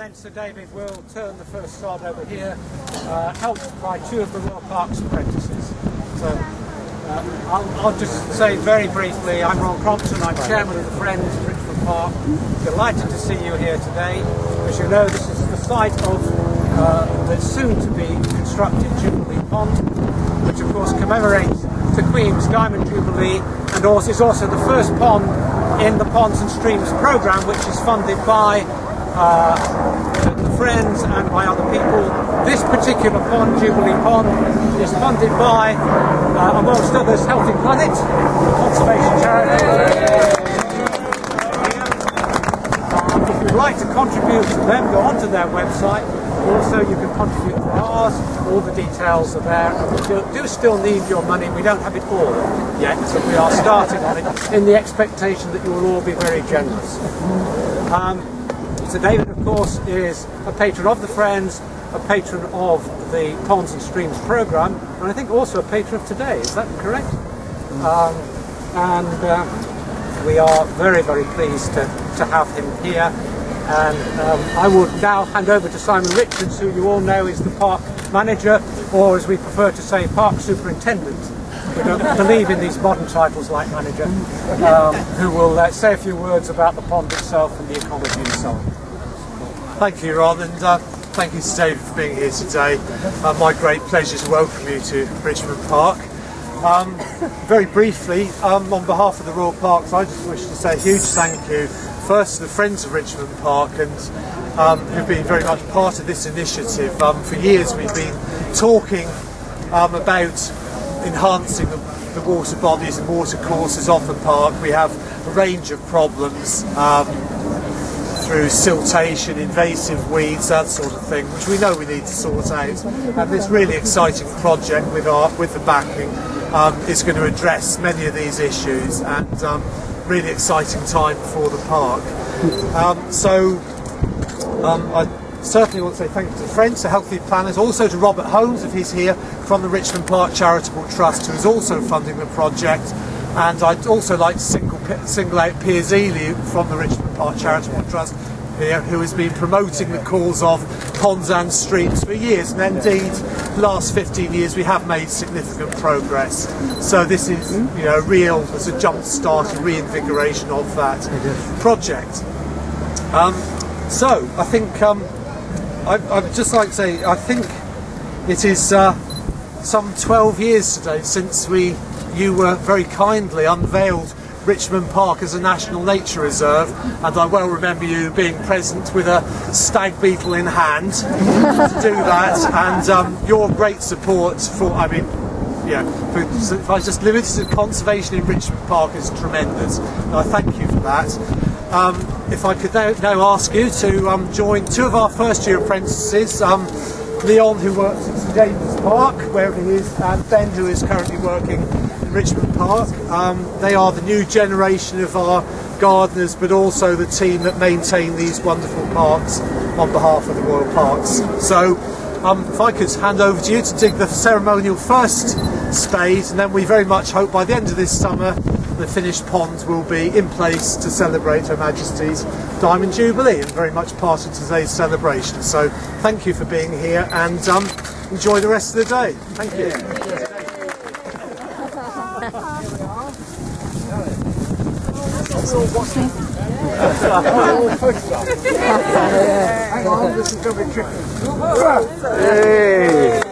then Sir David will turn the first sod over here, helped by two of the Royal Parks apprentices. So I'll just say very briefly, I'm Ron Crompton, I'm Chairman of the Friends of Richmond Park. Delighted to see you here today. As you know, this is the site of the soon-to-be constructed Jubilee Pond, which of course commemorates the Queen's Diamond Jubilee, and also is also the first pond in the Ponds and Streams programme, which is funded by the Friends and by other people. This particular pond, Jubilee Pond, is funded by, amongst others, Healthy Planet, the conservation charity. If you'd like to contribute to them, go onto their website. Also, you can contribute to ours. All the details are there. And we do still need your money. We don't have it all yet, but we are starting on it in the expectation that you will all be very generous. Sir David, of course, is a patron of the Friends, a patron of the Ponds and Streams programme, and I think also a patron of today. Is that correct? We are very, very pleased to have him here. And I will now hand over to Simon Richards, who you all know is the park manager, or as we prefer to say, park superintendent. We don't believe in these modern titles like manager, who will say a few words about the pond itself and the ecology and so on. Thank you, Ron, and thank you, Sir David, for being here today. My great pleasure to welcome you to Richmond Park. Very briefly, on behalf of the Royal Parks, I just wish to say a huge thank you first to the Friends of Richmond Park, and who've been very much part of this initiative. For years we've been talking about enhancing the water bodies and water courses of the park. We have a range of problems through siltation, invasive weeds, that sort of thing, which we know we need to sort out. And this really exciting project with the backing is going to address many of these issues, and really exciting time for the park. I certainly want to say thank you to the Friends, to Healthy Planet, also to Robert Holmes, if he's here, from the Richmond Park Charitable Trust, who is also funding the project. And I'd also like to single out Piers Ely from the Richmond Park Charitable Trust here, who has been promoting the cause of ponds and streams for years, and indeed the last 15 years we have made significant progress. So this is, you know, real as a jump start and reinvigoration of that project. So I think I'd just like to say, I think it is some 12 years today since you were very kindly unveiled Richmond Park as a National Nature Reserve, and I well remember you being present with a stag beetle in hand to do that, and your great support for, I mean, yeah, if I just limited to conservation in Richmond Park is tremendous, and I thank you for that. If I could now ask you to join two of our first year apprentices, Leon, who works at St James's Park, wherever he is, and Ben, who is currently working in Richmond Park. They are the new generation of our gardeners, but also the team that maintain these wonderful parks on behalf of the Royal Parks. So if I could hand over to you to dig the ceremonial first spade, and then we very much hope by the end of this summer the finished pond will be in place to celebrate Her Majesty's Diamond Jubilee, and very much part of today's celebration. So thank you for being here, and enjoy the rest of the day. Thank you. Hang on, this is going to be tricky. Hey.